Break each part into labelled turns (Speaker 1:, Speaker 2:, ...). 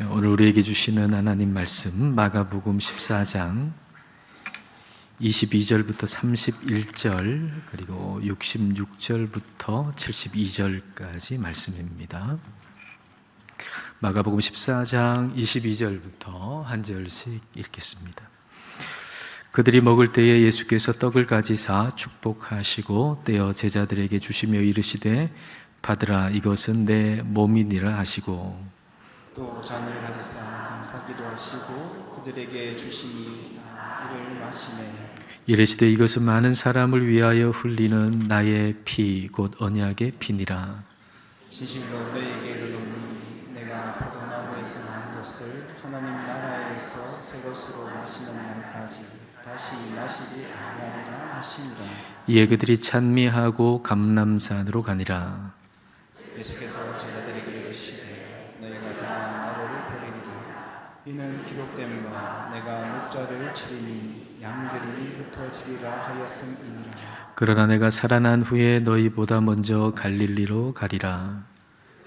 Speaker 1: 오늘 우리에게 주시는 하나님 말씀 마가복음 14장 22절부터 31절 그리고 66절부터 72절까지 말씀입니다. 마가복음 14장 22절부터 한 절씩 읽겠습니다. 그들이 먹을 때에 예수께서 떡을 가지사 축복하시고 떼어 제자들에게 주시며 이르시되 받으라, 이것은 내 몸이니라 하시고
Speaker 2: 또 잔을 가지사 감사기도 하시고 그들에게 주시니 다 이를 마시매
Speaker 1: 이르시되 이것은 많은 사람을 위하여 흘리는 나의 피 곧 언약의 피니라.
Speaker 2: 진실로 너희에게 이르노니 내가 포도나무에서 난 것을 하나님 나라에서 새 것으로 마시는 날까지 다시 마시지 아니하리라 하시니라.
Speaker 1: 이에 그들이 찬미하고 감람산으로 가니라.
Speaker 2: 예수께서 제자들에게 이르시되 너희가 다 나를 버리리라. 이는 기록된 바 내가 목자를 치리니 양들이 흩어지리라 하였음이니라.
Speaker 1: 그러나 내가 살아난 후에 너희보다 먼저 갈릴리로 가리라.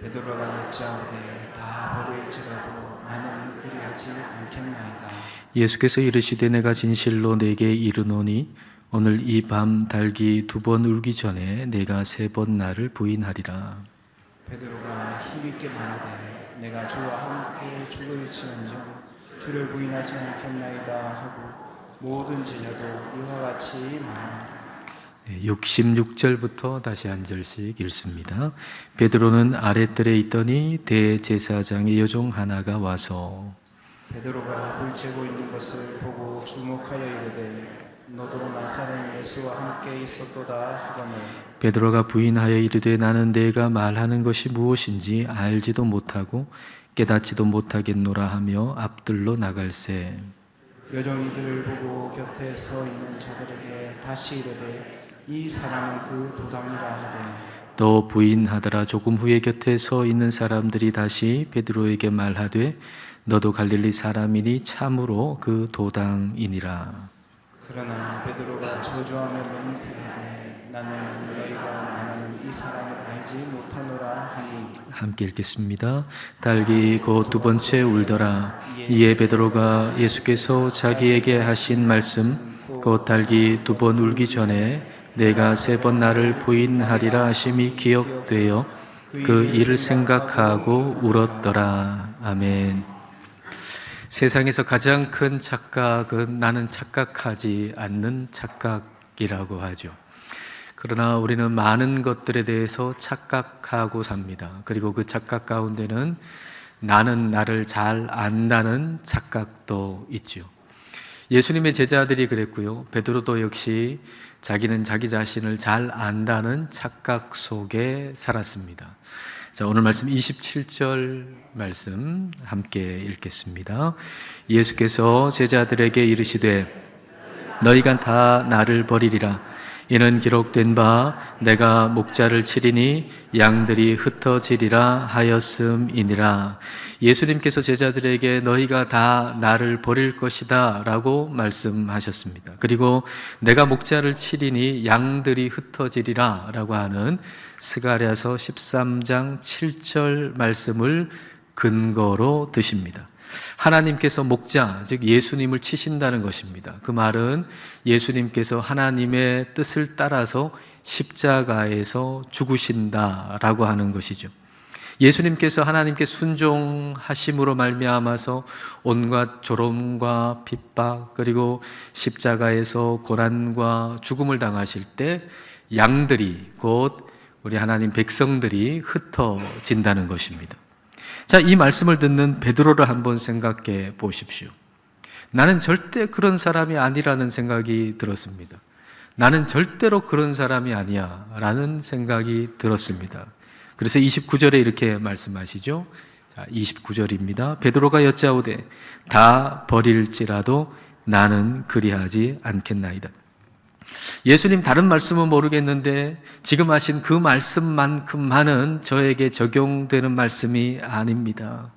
Speaker 2: 베드로가 여짜오되 다 버릴지라도 나는 그리하지 않겠나이다.
Speaker 1: 예수께서 이르시되 내가 진실로 내게 이르노니 오늘 이 밤 달기 2번 울기 전에 내가 3번 나를 부인하리라.
Speaker 2: 베드로가 힘있게 말하되 내가 주와 함께 죽을지언정 주를 부인하지 않겠나이다 하고 모든 제자도 이와 같이 말하니라.
Speaker 1: 66절부터 다시 한 절씩 읽습니다. 베드로는 아랫뜰에 있더니 대제사장의 여종 하나가 와서
Speaker 2: 베드로가 불 쬐고 있는 것을 보고 주목하여 이르되 너도 나사렛 예수와 함께 있었도다 하거늘
Speaker 1: 베드로가 부인하여 이르되 나는 내가 말하는 것이 무엇인지 알지도 못하고 깨닫지도 못하겠노라 하며 앞뜰로 나갈새
Speaker 2: 여종이 그를 보고 곁에 서 있는 자들에게 다시 이르되 이 사람은 그 도당이라 하되
Speaker 1: 또 부인하더라. 조금 후에 곁에 서 있는 사람들이 다시 베드로에게 말하되 너도 갈릴리 사람이니 참으로 그 도당이니라.
Speaker 2: 그러나 베드로가 저주하며 맹세하되 나는 너희가 말하는 이 사람을 알지 못하노라 하니
Speaker 1: 함께 읽겠습니다. 달기 곧 2번째 울더라. 이에 베드로가 예수께서 자기에게 하신 말씀 곧 달기 2번 울기 전에 내가 3번 나를 부인하리라 하심이 기억되어 그 일을 생각하고 울었더라. 아멘. 세상에서 가장 큰 착각은 나는 착각하지 않는 착각이라고 하죠. 그러나 우리는 많은 것들에 대해서 착각하고 삽니다. 그리고 그 착각 가운데는 나는 나를 잘 안다는 착각도 있죠. 예수님의 제자들이 그랬고요. 베드로도 역시 자기는 자기 자신을 잘 안다는 착각 속에 살았습니다. 자, 오늘 말씀 27절 말씀 함께 읽겠습니다. 예수께서 제자들에게 이르시되 너희가 다 나를 버리리라. 이는 기록된 바 내가 목자를 치리니 양들이 흩어지리라 하였음이니라. 예수님께서 제자들에게 너희가 다 나를 버릴 것이다 라고 말씀하셨습니다. 그리고 내가 목자를 치리니 양들이 흩어지리라 라고 하는 스가랴서 13장 7절 말씀을 근거로 드십니다. 하나님께서 목자, 즉 예수님을 치신다는 것입니다. 그 말은 예수님께서 하나님의 뜻을 따라서 십자가에서 죽으신다라고 하는 것이죠. 예수님께서 하나님께 순종하심으로 말미암아서 온갖 조롱과 핍박 그리고 십자가에서 고난과 죽음을 당하실 때 양들이 곧 우리 하나님 백성들이 흩어진다는 것입니다. 자, 이 말씀을 듣는 베드로를 한번 생각해 보십시오. 나는 절대 그런 사람이 아니라는 생각이 들었습니다. 나는 절대로 그런 사람이 아니야 라는 생각이 들었습니다. 그래서 29절에 이렇게 말씀하시죠. 자, 29절입니다. 베드로가 여짜오되 다 버릴지라도 나는 그리하지 않겠나이다. 예수님 다른 말씀은 모르겠는데 지금 하신 그 말씀만큼만은 저에게 적용되는 말씀이 아닙니다.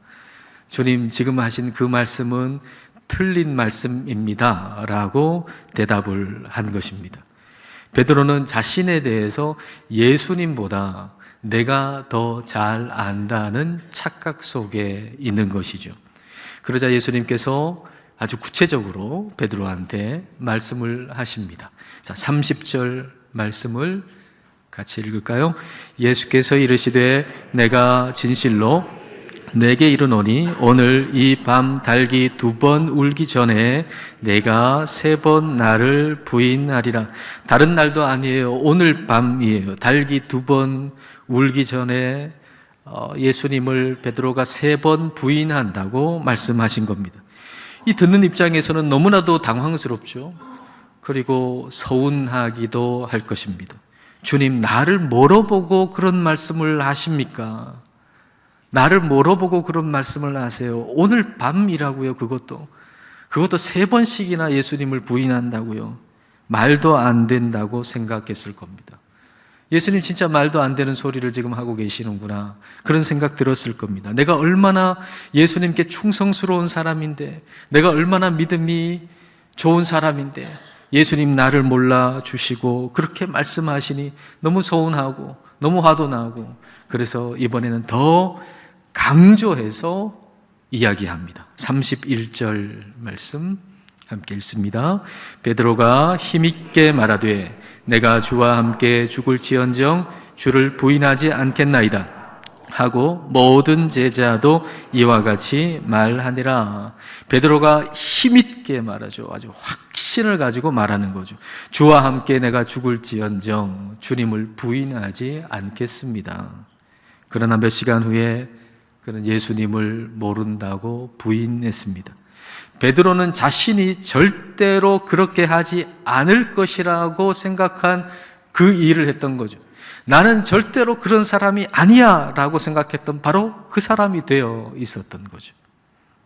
Speaker 1: 주님, 지금 하신 그 말씀은 틀린 말씀입니다 라고 대답을 한 것입니다. 베드로는 자신에 대해서 예수님보다 내가 더 잘 안다는 착각 속에 있는 것이죠. 그러자 예수님께서 아주 구체적으로 베드로한테 말씀을 하십니다. 자, 30절 말씀을 같이 읽을까요? 예수께서 이르시되 내가 진실로 내게 이르노니 오늘 이 밤 달기 2번 울기 전에 내가 3번 나를 부인하리라. 다른 날도 아니에요. 오늘 밤이에요. 달기 2번 울기 전에 예수님을 베드로가 3번 부인한다고 말씀하신 겁니다. 이 듣는 입장에서는 너무나도 당황스럽죠. 그리고 서운하기도 할 것입니다. 주님, 나를 뭐로 보고 그런 말씀을 하십니까? 나를 뭐로 보고 그런 말씀을 하세요? 오늘 밤이라고요. 그것도 3번씩이나 예수님을 부인한다고요. 말도 안 된다고 생각했을 겁니다. 예수님 진짜 말도 안 되는 소리를 지금 하고 계시는구나, 그런 생각 들었을 겁니다. 내가 얼마나 예수님께 충성스러운 사람인데, 내가 얼마나 믿음이 좋은 사람인데 예수님 나를 몰라주시고 그렇게 말씀하시니 너무 서운하고 너무 화도 나고, 그래서 이번에는 더 강조해서 이야기합니다. 31절 말씀 함께 읽습니다. 베드로가 힘있게 말하되 내가 주와 함께 죽을지언정 주를 부인하지 않겠나이다 하고 모든 제자도 이와 같이 말하니라. 베드로가 힘있게 말하죠. 아주 확신을 가지고 말하는 거죠. 주와 함께 내가 죽을지언정 주님을 부인하지 않겠습니다. 그러나 몇 시간 후에 그는 예수님을 모른다고 부인했습니다. 베드로는 자신이 절대로 그렇게 하지 않을 것이라고 생각한 그 일을 했던 거죠. 나는 절대로 그런 사람이 아니야 라고 생각했던 바로 그 사람이 되어 있었던 거죠.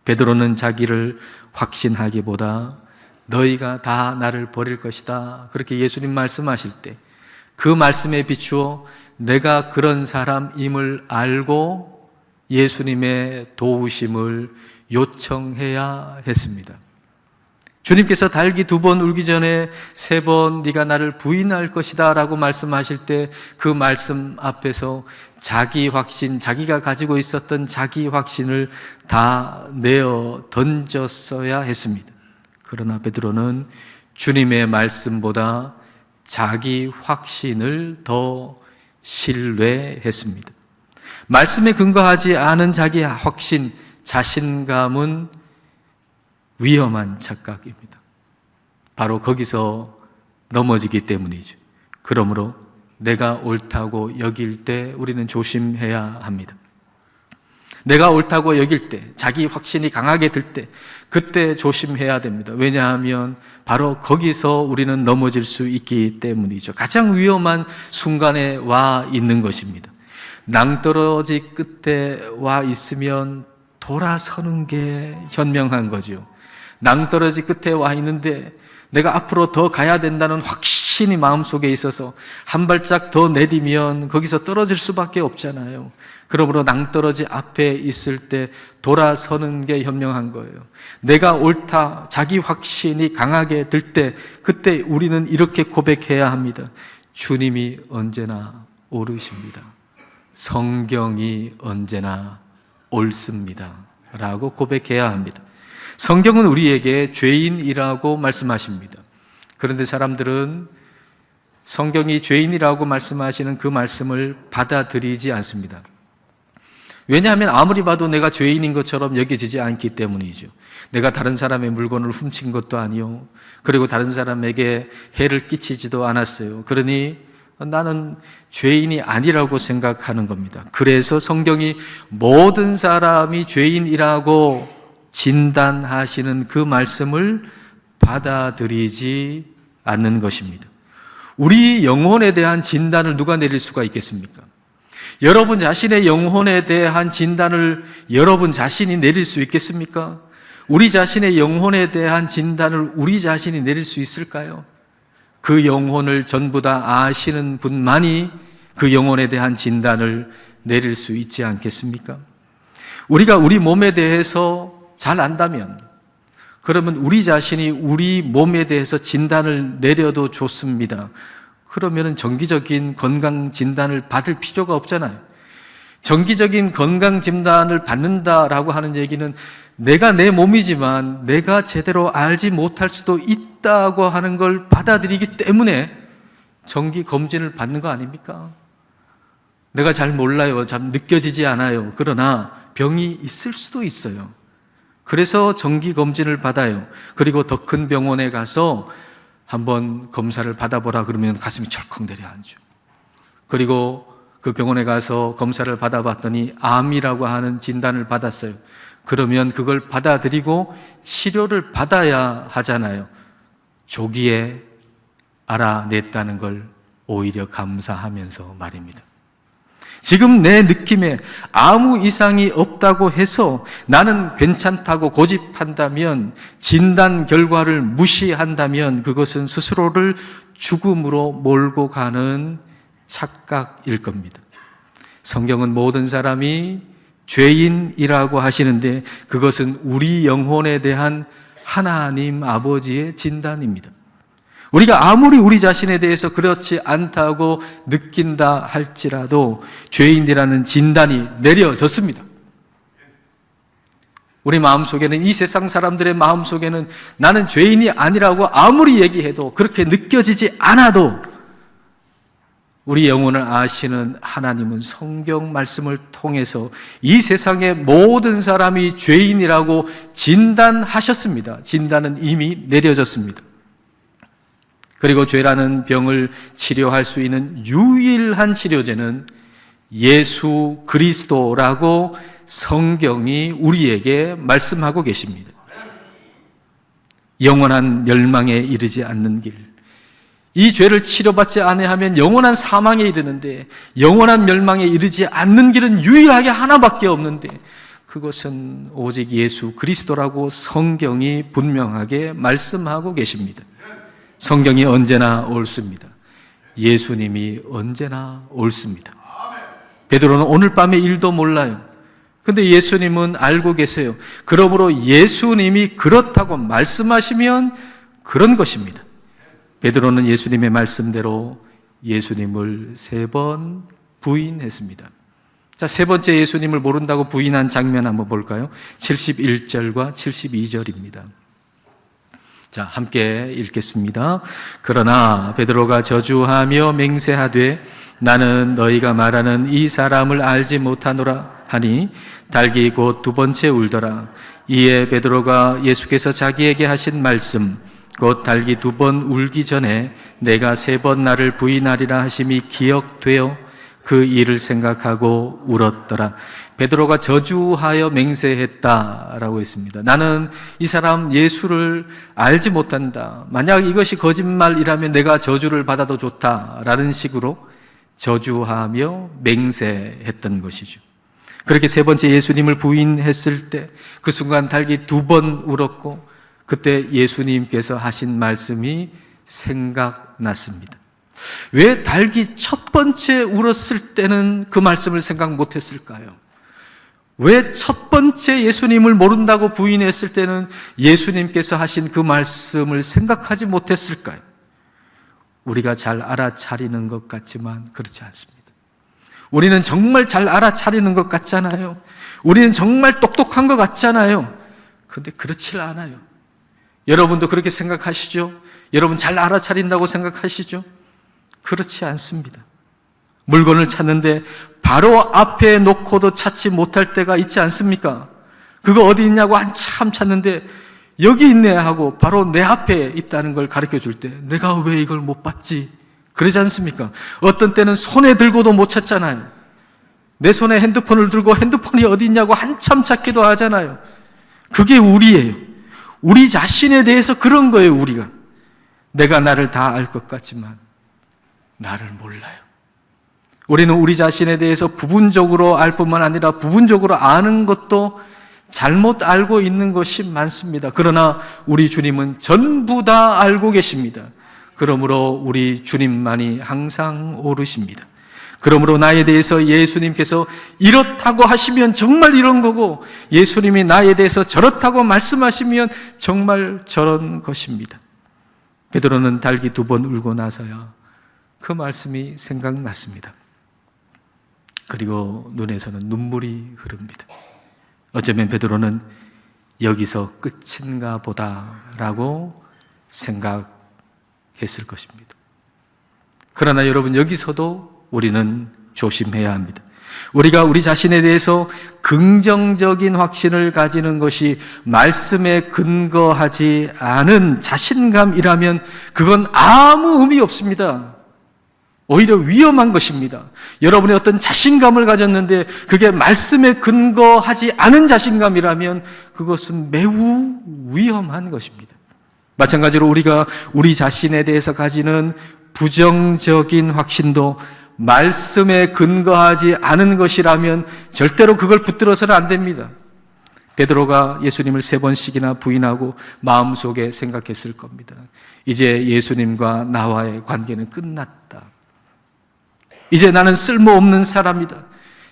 Speaker 1: 베드로는 자기를 확신하기보다 너희가 다 나를 버릴 것이다, 그렇게 예수님 말씀하실 때 그 말씀에 비추어 내가 그런 사람임을 알고 예수님의 도우심을 요청해야 했습니다. 주님께서 달기 2번 울기 전에 3번 네가 나를 부인할 것이다 라고 말씀하실 때 그 말씀 앞에서 자기 확신, 자기가 가지고 있었던 자기 확신을 다 내어 던졌어야 했습니다. 그러나 베드로는 주님의 말씀보다 자기 확신을 더 신뢰했습니다. 말씀에 근거하지 않은 자기 확신, 자신감은 위험한 착각입니다. 바로 거기서 넘어지기 때문이죠. 그러므로 내가 옳다고 여길 때 우리는 조심해야 합니다. 내가 옳다고 여길 때, 자기 확신이 강하게 들 때, 그때 조심해야 됩니다. 왜냐하면 바로 거기서 우리는 넘어질 수 있기 때문이죠. 가장 위험한 순간에 와 있는 것입니다. 낭떠러지 끝에 와 있으면 돌아서는 게 현명한 거죠. 낭떠러지 끝에 와 있는데 내가 앞으로 더 가야 된다는 확신이 마음속에 있어서 한 발짝 더 내디면 거기서 떨어질 수밖에 없잖아요. 그러므로 낭떠러지 앞에 있을 때 돌아서는 게 현명한 거예요. 내가 옳다, 자기 확신이 강하게 들 때, 그때 우리는 이렇게 고백해야 합니다. 주님이 언제나 옳으십니다. 성경이 언제나 옳습니다 라고 고백해야 합니다. 성경은 우리에게 죄인이라고 말씀하십니다. 그런데 사람들은 성경이 죄인이라고 말씀하시는 그 말씀을 받아들이지 않습니다. 왜냐하면 아무리 봐도 내가 죄인인 것처럼 여겨지지 않기 때문이죠. 내가 다른 사람의 물건을 훔친 것도 아니요, 그리고 다른 사람에게 해를 끼치지도 않았어요. 그러니 나는 죄인이 아니라고 생각하는 겁니다. 그래서 성경이 모든 사람이 죄인이라고 진단하시는 그 말씀을 받아들이지 않는 것입니다. 우리 영혼에 대한 진단을 누가 내릴 수가 있겠습니까? 여러분 자신의 영혼에 대한 진단을 여러분 자신이 내릴 수 있겠습니까? 우리 자신의 영혼에 대한 진단을 우리 자신이 내릴 수 있을까요? 그 영혼을 전부 다 아시는 분만이 그 영혼에 대한 진단을 내릴 수 있지 않겠습니까? 우리가 우리 몸에 대해서 잘 안다면, 그러면 우리 자신이 우리 몸에 대해서 진단을 내려도 좋습니다. 그러면 정기적인 건강 진단을 받을 필요가 없잖아요. 정기적인 건강 진단을 받는다라고 하는 얘기는 내가 내 몸이지만 내가 제대로 알지 못할 수도 있다고 하는 걸 받아들이기 때문에 정기 검진을 받는 거 아닙니까? 내가 잘 몰라요. 잘 느껴지지 않아요. 그러나 병이 있을 수도 있어요. 그래서 정기 검진을 받아요. 그리고 더 큰 병원에 가서 한번 검사를 받아보라 그러면 가슴이 철컥 내려앉죠. 그리고 그 병원에 가서 검사를 받아봤더니 암이라고 하는 진단을 받았어요. 그러면 그걸 받아들이고 치료를 받아야 하잖아요. 조기에 알아냈다는 걸 오히려 감사하면서 말입니다. 지금 내 느낌에 아무 이상이 없다고 해서 나는 괜찮다고 고집한다면, 진단 결과를 무시한다면 그것은 스스로를 죽음으로 몰고 가는 착각일 겁니다. 성경은 모든 사람이 죄인이라고 하시는데 그것은 우리 영혼에 대한 하나님 아버지의 진단입니다. 우리가 아무리 우리 자신에 대해서 그렇지 않다고 느낀다 할지라도 죄인이라는 진단이 내려졌습니다. 우리 마음속에는, 이 세상 사람들의 마음속에는 나는 죄인이 아니라고 아무리 얘기해도, 그렇게 느껴지지 않아도 우리 영혼을 아시는 하나님은 성경 말씀을 통해서 이 세상의 모든 사람이 죄인이라고 진단하셨습니다. 진단은 이미 내려졌습니다. 그리고 죄라는 병을 치료할 수 있는 유일한 치료제는 예수 그리스도라고 성경이 우리에게 말씀하고 계십니다. 영원한 멸망에 이르지 않는 길, 이 죄를 치료받지 아니하면 영원한 사망에 이르는데, 영원한 멸망에 이르지 않는 길은 유일하게 하나밖에 없는데 그것은 오직 예수 그리스도라고 성경이 분명하게 말씀하고 계십니다. 성경이 언제나 옳습니다. 예수님이 언제나 옳습니다. 베드로는 오늘 밤의 일도 몰라요. 근데 예수님은 알고 계세요. 그러므로 예수님이 그렇다고 말씀하시면 그런 것입니다. 베드로는 예수님의 말씀대로 예수님을 3번 부인했습니다. 자, 3번째 예수님을 모른다고 부인한 장면 한번 볼까요? 71절과 72절입니다. 자, 함께 읽겠습니다. 그러나 베드로가 저주하며 맹세하되 나는 너희가 말하는 이 사람을 알지 못하노라 하니 닭이 곧 2번째 울더라. 이에 베드로가 예수께서 자기에게 하신 말씀, 곧 닭이 2번 울기 전에 내가 3번 나를 부인하리라 하심이 기억되어 그 일을 생각하고 울었더라. 베드로가 저주하여 맹세했다라고 했습니다. 나는 이 사람 예수를 알지 못한다. 만약 이것이 거짓말이라면 내가 저주를 받아도 좋다라는 식으로 저주하며 맹세했던 것이죠. 그렇게 3번째 예수님을 부인했을 때 그 순간 닭이 2번 울었고, 그때 예수님께서 하신 말씀이 생각났습니다. 왜 닭이 첫 번째 울었을 때는 그 말씀을 생각 못했을까요? 왜 첫 번째 예수님을 모른다고 부인했을 때는 예수님께서 하신 그 말씀을 생각하지 못했을까요? 우리가 잘 알아차리는 것 같지만 그렇지 않습니다. 우리는 정말 잘 알아차리는 것 같잖아요. 우리는 정말 똑똑한 것 같잖아요. 그런데 그렇지 않아요. 여러분도 그렇게 생각하시죠? 여러분 잘 알아차린다고 생각하시죠? 그렇지 않습니다. 물건을 찾는데 바로 앞에 놓고도 찾지 못할 때가 있지 않습니까? 그거 어디 있냐고 한참 찾는데 여기 있네 하고 바로 내 앞에 있다는 걸 가르쳐 줄 때 내가 왜 이걸 못 봤지? 그러지 않습니까? 어떤 때는 손에 들고도 못 찾잖아요. 내 손에 핸드폰을 들고 핸드폰이 어디 있냐고 한참 찾기도 하잖아요. 그게 우리예요. 우리 자신에 대해서 그런 거예요. 우리가 내가 나를 다 알 것 같지만 나를 몰라요. 우리는 우리 자신에 대해서 부분적으로 알 뿐만 아니라 부분적으로 아는 것도 잘못 알고 있는 것이 많습니다. 그러나 우리 주님은 전부 다 알고 계십니다. 그러므로 우리 주님만이 항상 옳으십니다. 그러므로 나에 대해서 예수님께서 이렇다고 하시면 정말 이런 거고, 예수님이 나에 대해서 저렇다고 말씀하시면 정말 저런 것입니다. 베드로는 닭이 2번 울고 나서야 그 말씀이 생각났습니다. 그리고 눈에서는 눈물이 흐릅니다. 어쩌면 베드로는 여기서 끝인가 보다라고 생각했을 것입니다. 그러나 여러분, 여기서도 우리는 조심해야 합니다. 우리가 우리 자신에 대해서 긍정적인 확신을 가지는 것이 말씀에 근거하지 않은 자신감이라면 그건 아무 의미 없습니다. 오히려 위험한 것입니다. 여러분이 어떤 자신감을 가졌는데 그게 말씀에 근거하지 않은 자신감이라면 그것은 매우 위험한 것입니다. 마찬가지로 우리가 우리 자신에 대해서 가지는 부정적인 확신도 말씀에 근거하지 않은 것이라면 절대로 그걸 붙들어서는 안 됩니다. 베드로가 예수님을 3번씩이나 부인하고 마음속에 생각했을 겁니다. 이제 예수님과 나와의 관계는 끝났다. 이제 나는 쓸모없는 사람이다.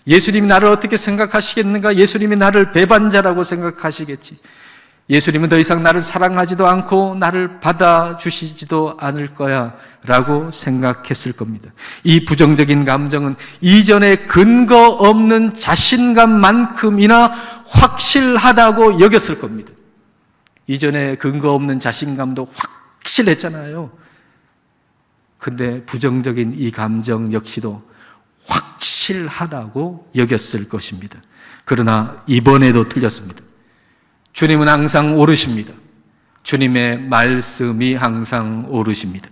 Speaker 1: 예수님이 나를 어떻게 생각하시겠는가? 예수님이 나를 배반자라고 생각하시겠지. 예수님은 더 이상 나를 사랑하지도 않고 나를 받아주시지도 않을 거야 라고 생각했을 겁니다. 이 부정적인 감정은 이전에 근거 없는 자신감만큼이나 확실하다고 여겼을 겁니다. 이전에 근거 없는 자신감도 확실했잖아요. 근데 부정적인 이 감정 역시도 확실하다고 여겼을 것입니다. 그러나 이번에도 틀렸습니다. 주님은 항상 오르십니다. 주님의 말씀이 항상 오르십니다.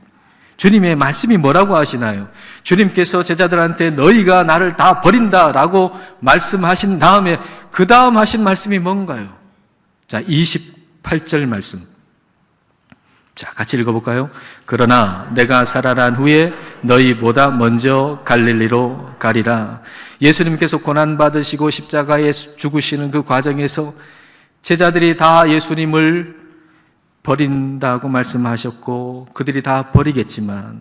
Speaker 1: 주님의 말씀이 뭐라고 하시나요? 주님께서 제자들한테 너희가 나를 다 버린다라고 말씀하신 다음에 그 다음 하신 말씀이 뭔가요? 자, 28절 말씀. 자, 같이 읽어볼까요? 그러나 내가 살아난 후에 너희보다 먼저 갈릴리로 가리라. 예수님께서 고난받으시고 십자가에 죽으시는 그 과정에서 제자들이 다 예수님을 버린다고 말씀하셨고 그들이 다 버리겠지만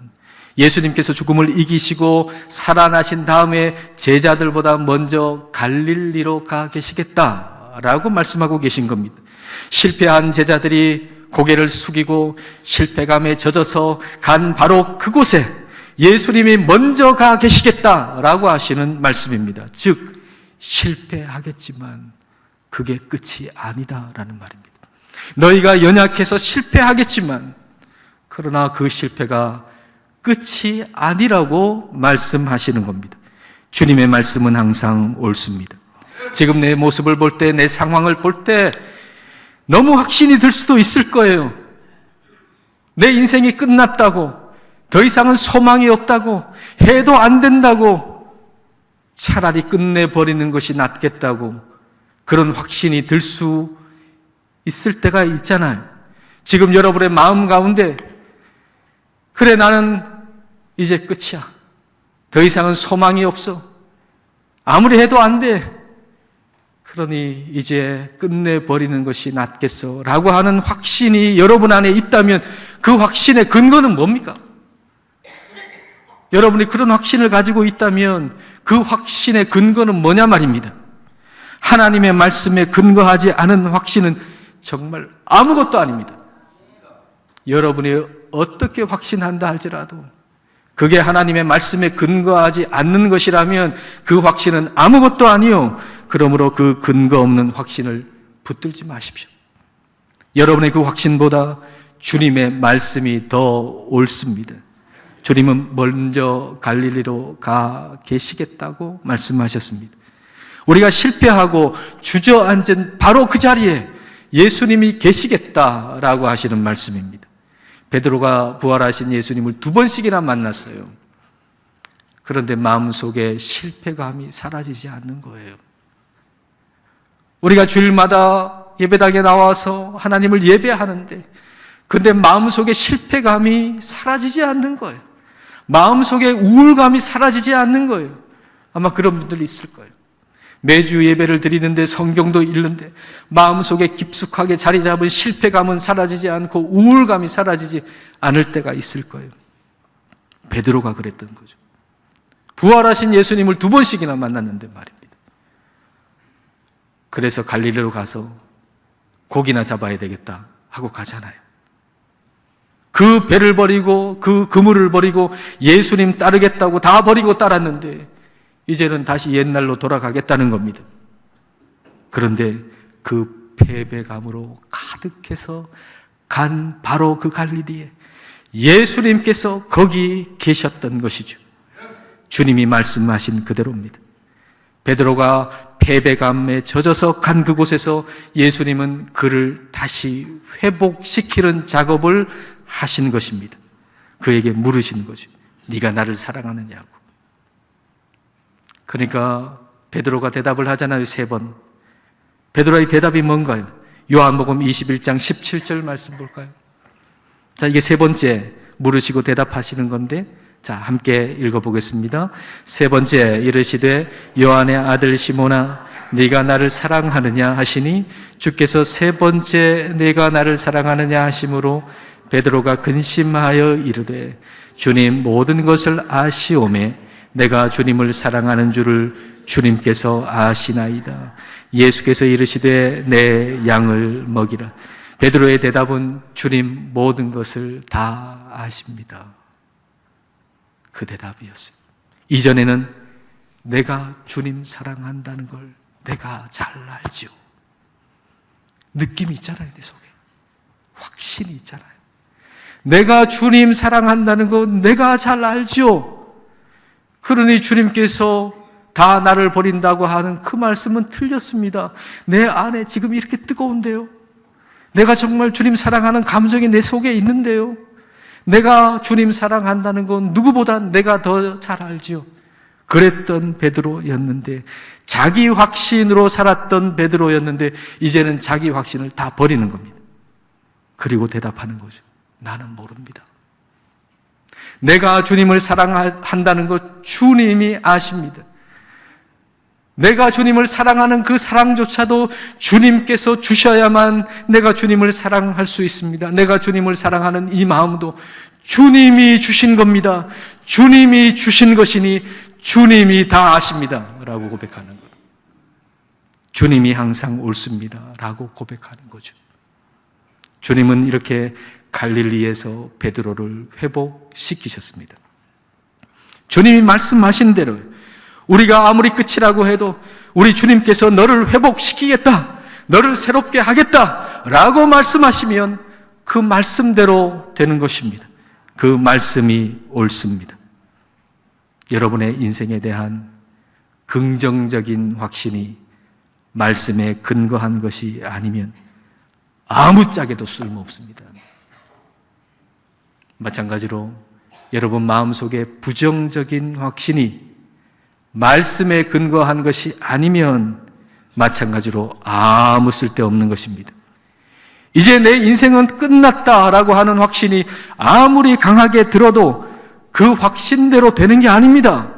Speaker 1: 예수님께서 죽음을 이기시고 살아나신 다음에 제자들보다 먼저 갈릴리로 가 계시겠다라고 말씀하고 계신 겁니다. 실패한 제자들이 고개를 숙이고 실패감에 젖어서 간 바로 그곳에 예수님이 먼저 가 계시겠다라고 하시는 말씀입니다. 즉 실패하겠지만 그게 끝이 아니다라는 말입니다. 너희가 연약해서 실패하겠지만 그러나 그 실패가 끝이 아니라고 말씀하시는 겁니다. 주님의 말씀은 항상 옳습니다. 지금 내 모습을 볼 때, 내 상황을 볼 때 너무 확신이 들 수도 있을 거예요. 내 인생이 끝났다고, 더 이상은 소망이 없다고, 해도 안 된다고, 차라리 끝내버리는 것이 낫겠다고 그런 확신이 들 수 있을 때가 있잖아요. 지금 여러분의 마음 가운데 그래 나는 이제 끝이야. 더 이상은 소망이 없어. 아무리 해도 안 돼. 그러니 이제 끝내버리는 것이 낫겠어 라고 하는 확신이 여러분 안에 있다면 그 확신의 근거는 뭡니까? 여러분이 그런 확신을 가지고 있다면 그 확신의 근거는 뭐냐 말입니다. 하나님의 말씀에 근거하지 않은 확신은 정말 아무것도 아닙니다. 여러분이 어떻게 확신한다 할지라도 그게 하나님의 말씀에 근거하지 않는 것이라면 그 확신은 아무것도 아니요. 그러므로 그 근거 없는 확신을 붙들지 마십시오. 여러분의 그 확신보다 주님의 말씀이 더 옳습니다. 주님은 먼저 갈릴리로 가 계시겠다고 말씀하셨습니다. 우리가 실패하고 주저앉은 바로 그 자리에 예수님이 계시겠다라고 하시는 말씀입니다. 베드로가 부활하신 예수님을 2번씩이나 만났어요. 그런데 마음속에 실패감이 사라지지 않는 거예요. 우리가 주일마다 예배당에 나와서 하나님을 예배하는데 근데 마음속에 실패감이 사라지지 않는 거예요. 마음속에 우울감이 사라지지 않는 거예요. 아마 그런 분들이 있을 거예요. 매주 예배를 드리는데 성경도 읽는데 마음속에 깊숙하게 자리 잡은 실패감은 사라지지 않고 우울감이 사라지지 않을 때가 있을 거예요. 베드로가 그랬던 거죠. 부활하신 예수님을 2번씩이나 만났는데 말입니다. 그래서 갈릴리로 가서 고기나 잡아야 되겠다 하고 가잖아요. 그 배를 버리고 그 그물을 버리고 예수님 따르겠다고 다 버리고 따랐는데 이제는 다시 옛날로 돌아가겠다는 겁니다. 그런데 그 패배감으로 가득해서 간 바로 그 갈릴리에 예수님께서 거기 계셨던 것이죠. 주님이 말씀하신 그대로입니다. 베드로가 패배감에 젖어서 간 그곳에서 예수님은 그를 다시 회복시키는 작업을 하신 것입니다. 그에게 물으신 거죠. 네가 나를 사랑하느냐고. 그러니까 베드로가 대답을 하잖아요. 3번. 베드로의 대답이 뭔가요? 요한복음 21장 17절 말씀 볼까요? 자, 이게 3번째 물으시고 대답하시는 건데, 자, 함께 읽어보겠습니다. 3번째 이르시되 요한의 아들 시몬아 네가 나를 사랑하느냐 하시니 주께서 3번째 내가 나를 사랑하느냐 하심으로 베드로가 근심하여 이르되 주님 모든 것을 아시오매 내가 주님을 사랑하는 줄을 주님께서 아시나이다. 예수께서 이르시되 내 양을 먹이라. 베드로의 대답은 주님 모든 것을 다 아십니다. 그 대답이었어요. 이전에는 내가 주님 사랑한다는 걸 내가 잘 알죠. 느낌이 있잖아요, 내 속에. 확신이 있잖아요. 내가 주님 사랑한다는 거 내가 잘 알죠. 그러니 주님께서 다 나를 버린다고 하는 그 말씀은 틀렸습니다. 내 안에 지금 이렇게 뜨거운데요. 내가 정말 주님 사랑하는 감정이 내 속에 있는데요. 내가 주님 사랑한다는 건 누구보다 내가 더 잘 알죠. 그랬던 베드로였는데, 자기 확신으로 살았던 베드로였는데 이제는 자기 확신을 다 버리는 겁니다. 그리고 대답하는 거죠. 나는 모릅니다. 내가 주님을 사랑한다는 것 주님이 아십니다. 내가 주님을 사랑하는 그 사랑조차도 주님께서 주셔야만 내가 주님을 사랑할 수 있습니다. 내가 주님을 사랑하는 이 마음도 주님이 주신 겁니다. 주님이 주신 것이니 주님이 다 아십니다. 라고 고백하는 것. 주님이 항상 옳습니다. 라고 고백하는 거죠. 주님은 이렇게 갈릴리에서 베드로를 회복시키셨습니다. 주님이 말씀하신 대로 우리가 아무리 끝이라고 해도 우리 주님께서 너를 회복시키겠다, 너를 새롭게 하겠다 라고 말씀하시면 그 말씀대로 되는 것입니다. 그 말씀이 옳습니다. 여러분의 인생에 대한 긍정적인 확신이 말씀에 근거한 것이 아니면 아무짝에도 쓸모없습니다. 마찬가지로 여러분 마음속에 부정적인 확신이 말씀에 근거한 것이 아니면 마찬가지로 아무 쓸데없는 것입니다. 이제 내 인생은 끝났다라고 하는 확신이 아무리 강하게 들어도 그 확신대로 되는 게 아닙니다.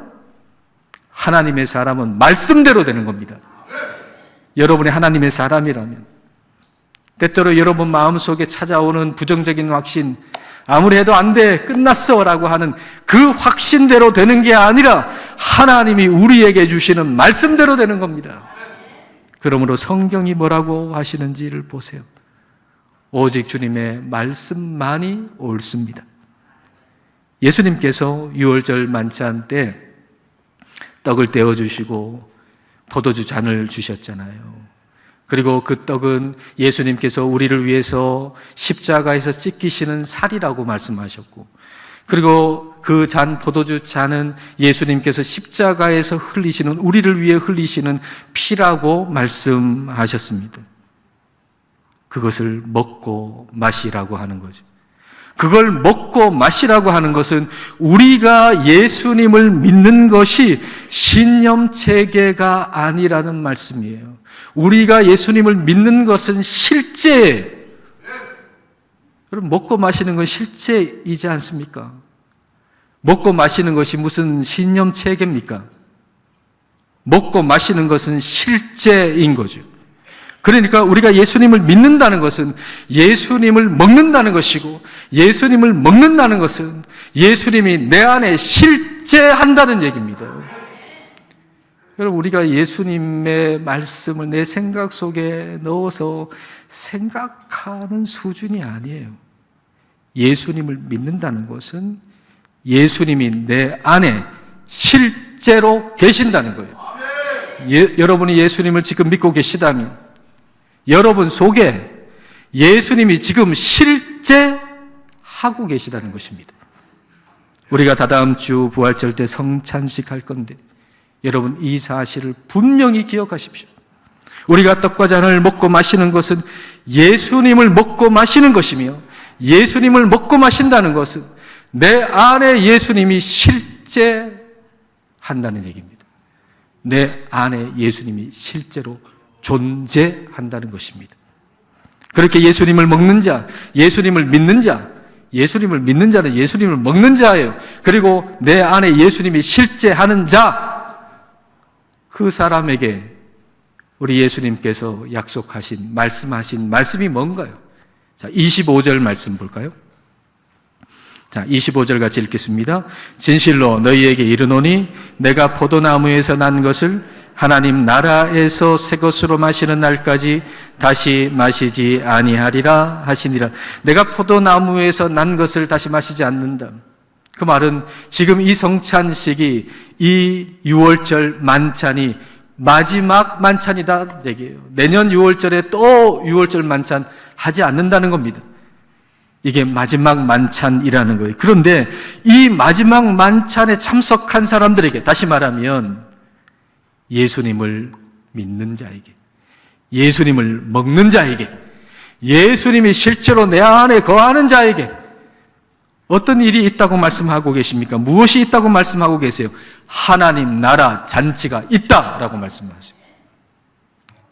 Speaker 1: 하나님의 사람은 말씀대로 되는 겁니다. 여러분이 하나님의 사람이라면 때때로 여러분 마음속에 찾아오는 부정적인 확신, 아무리 해도 안 돼, 끝났어 라고 하는 그 확신대로 되는 게 아니라 하나님이 우리에게 주시는 말씀대로 되는 겁니다. 그러므로 성경이 뭐라고 하시는지를 보세요. 오직 주님의 말씀만이 옳습니다. 예수님께서 유월절 만찬 때 떡을 떼어주시고 포도주 잔을 주셨잖아요. 그리고 그 떡은 예수님께서 우리를 위해서 십자가에서 찢기시는 살이라고 말씀하셨고, 그리고 그 잔, 포도주 잔은 예수님께서 십자가에서 흘리시는, 우리를 위해 흘리시는 피라고 말씀하셨습니다. 그것을 먹고 마시라고 하는 거죠. 그걸 먹고 마시라고 하는 것은 우리가 예수님을 믿는 것이 신념체계가 아니라는 말씀이에요. 우리가 예수님을 믿는 것은 실제, 그럼 먹고 마시는 건 실제이지 않습니까? 먹고 마시는 것이 무슨 신념체계입니까? 먹고 마시는 것은 실제인 거죠. 그러니까 우리가 예수님을 믿는다는 것은 예수님을 먹는다는 것이고, 예수님을 먹는다는 것은 예수님이 내 안에 실제한다는 얘기입니다. 여러분, 우리가 예수님의 말씀을 내 생각 속에 넣어서 생각하는 수준이 아니에요. 예수님을 믿는다는 것은 예수님이 내 안에 실제로 계신다는 거예요. 여러분이 예수님을 지금 믿고 계시다면 여러분 속에 예수님이 지금 실제 하고 계시다는 것입니다. 우리가 다다음 주 부활절 때 성찬식 할 건데 여러분 이 사실을 분명히 기억하십시오. 우리가 떡과 잔을 먹고 마시는 것은 예수님을 먹고 마시는 것이며 예수님을 먹고 마신다는 것은 내 안에 예수님이 실제 한다는 얘기입니다. 내 안에 예수님이 실제로 존재한다는 것입니다. 그렇게 예수님을 먹는 자, 예수님을 믿는 자, 예수님을 믿는 자는 예수님을 먹는 자예요. 그리고 내 안에 예수님이 실제하는 자, 그 사람에게 우리 예수님께서 약속하신, 말씀하신 말씀이 뭔가요? 자, 25절 말씀 볼까요? 자, 25절 같이 읽겠습니다. 진실로 너희에게 이르노니 내가 포도나무에서 난 것을 하나님 나라에서 새 것으로 마시는 날까지 다시 마시지 아니하리라 하시니라. 내가 포도나무에서 난 것을 다시 마시지 않는다. 그 말은 지금 이 성찬식이, 이 6월절 만찬이 마지막 만찬이다 얘기예요. 내년 6월절에 또 6월절 만찬 하지 않는다는 겁니다. 이게 마지막 만찬이라는 거예요. 그런데 이 마지막 만찬에 참석한 사람들에게, 다시 말하면 예수님을 믿는 자에게, 예수님을 먹는 자에게, 예수님이 실제로 내 안에 거하는 자에게 어떤 일이 있다고 말씀하고 계십니까? 무엇이 있다고 말씀하고 계세요? 하나님 나라 잔치가 있다라고 말씀하세요.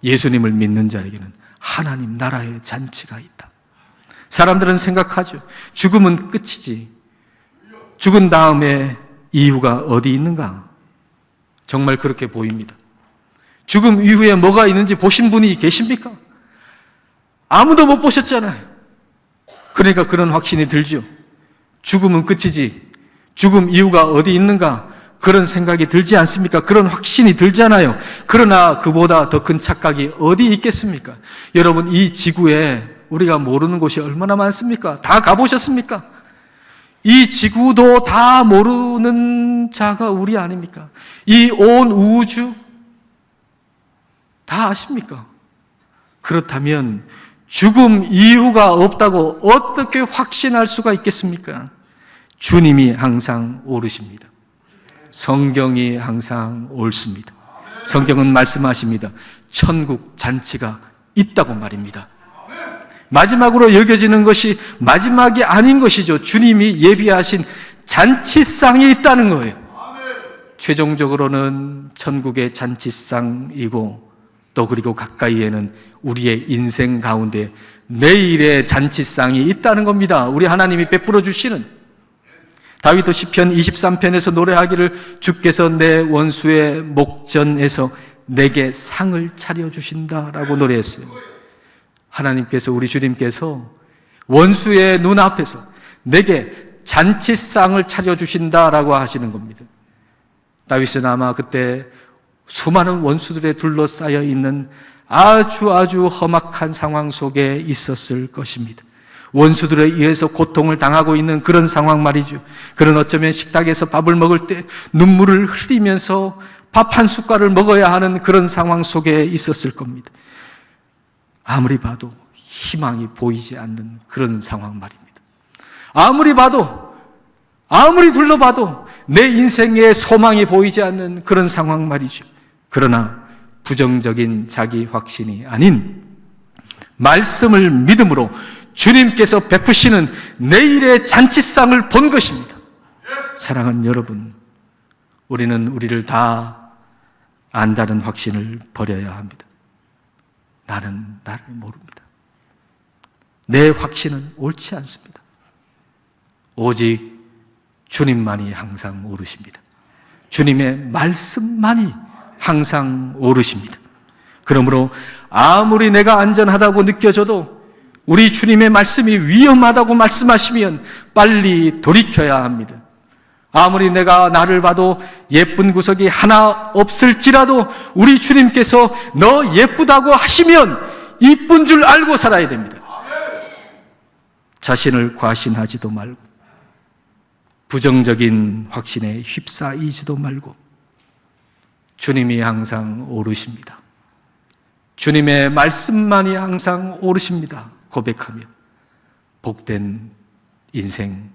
Speaker 1: 예수님을 믿는 자에게는 하나님 나라의 잔치가 있다. 사람들은 생각하죠. 죽음은 끝이지. 죽은 다음에 이유가 어디 있는가? 정말 그렇게 보입니다. 죽음 이후에 뭐가 있는지 보신 분이 계십니까? 아무도 못 보셨잖아요. 그러니까 그런 확신이 들죠. 죽음은 끝이지. 죽음 이유가 어디 있는가? 그런 생각이 들지 않습니까? 그런 확신이 들잖아요. 그러나 그보다 더 큰 착각이 어디 있겠습니까? 여러분, 이 지구에 우리가 모르는 곳이 얼마나 많습니까? 다 가보셨습니까? 이 지구도 다 모르는 자가 우리 아닙니까? 이 온 우주 다 아십니까? 그렇다면 죽음 이유가 없다고 어떻게 확신할 수가 있겠습니까? 주님이 항상 옳으십니다. 성경이 항상 옳습니다. 성경은 말씀하십니다. 천국 잔치가 있다고 말입니다. 마지막으로 여겨지는 것이 마지막이 아닌 것이죠. 주님이 예비하신 잔치상이 있다는 거예요. 최종적으로는 천국의 잔치상이고 또 그리고 가까이에는 우리의 인생 가운데 내일의 잔치상이 있다는 겁니다. 우리 하나님이 베풀어 주시는. 다윗도 시편 23편에서 노래하기를 주께서 내 원수의 목전에서 내게 상을 차려주신다라고 노래했어요. 하나님께서, 우리 주님께서 원수의 눈앞에서 내게 잔치상을 차려주신다라고 하시는 겁니다. 다윗은 아마 그때 수많은 원수들에 둘러싸여 있는 아주 험악한 상황 속에 있었을 것입니다. 원수들에 의해서 고통을 당하고 있는 그런 상황 말이죠. 그런 어쩌면 식탁에서 밥을 먹을 때 눈물을 흘리면서 밥 한 숟갈을 먹어야 하는 그런 상황 속에 있었을 겁니다. 아무리 봐도 희망이 보이지 않는 그런 상황 말입니다. 아무리 봐도, 아무리 둘러봐도 내 인생에 소망이 보이지 않는 그런 상황 말이죠. 그러나 부정적인 자기 확신이 아닌 말씀을 믿음으로 주님께서 베푸시는 내일의 잔치상을 본 것입니다. 사랑하는 여러분, 우리는 우리를 다 안다는 확신을 버려야 합니다. 나는 나를 모릅니다. 내 확신은 옳지 않습니다. 오직 주님만이 항상 옳으십니다. 주님의 말씀만이 항상 옳으십니다. 그러므로 아무리 내가 안전하다고 느껴져도 우리 주님의 말씀이 위험하다고 말씀하시면 빨리 돌이켜야 합니다. 아무리 내가 나를 봐도 예쁜 구석이 하나 없을지라도 우리 주님께서 너 예쁘다고 하시면 이쁜 줄 알고 살아야 됩니다. 자신을 과신하지도 말고 부정적인 확신에 휩싸이지도 말고 주님이 항상 오르십니다. 주님의 말씀만이 항상 오르십니다. 고백하며 복된 인생,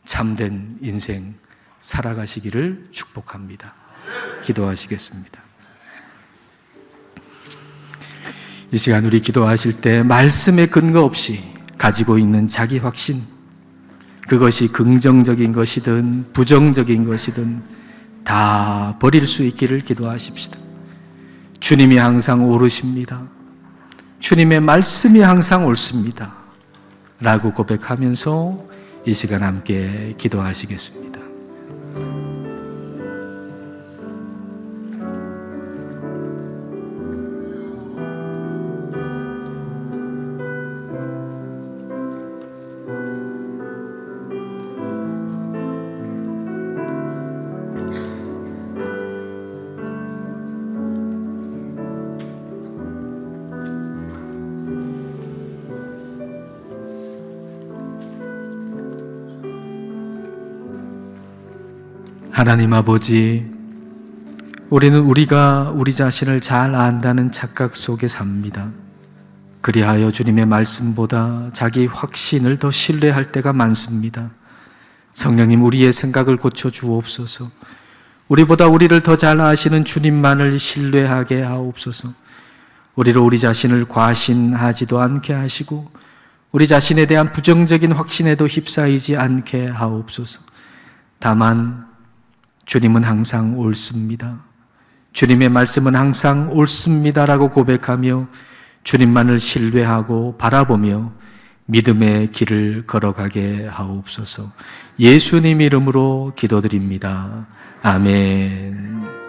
Speaker 1: 참된 인생 살아가시기를 축복합니다. 기도하시겠습니다. 이 시간 우리 기도하실 때 말씀에 근거 없이 가지고 있는 자기 확신, 그것이 긍정적인 것이든 부정적인 것이든 다 버릴 수 있기를 기도하십시다. 주님이 항상 오르십니다. 주님의 말씀이 항상 옳습니다. 라고 고백하면서 이 시간 함께 기도하시겠습니다. 하나님 아버지, 우리는 우리가 우리 자신을 잘 안다는 착각 속에 삽니다. 그리하여 주님의 말씀보다 자기 확신을 더 신뢰할 때가 많습니다. 성령님, 우리의 생각을 고쳐 주옵소서. 우리보다 우리를 더 잘 아시는 주님만을 신뢰하게 하옵소서. 우리를 우리 자신을 과신하지도 않게 하시고 우리 자신에 대한 부정적인 확신에도 휩싸이지 않게 하옵소서. 다만 주님은 항상 옳습니다. 주님의 말씀은 항상 옳습니다라고 고백하며 주님만을 신뢰하고 바라보며 믿음의 길을 걸어가게 하옵소서. 예수님 이름으로 기도드립니다. 아멘.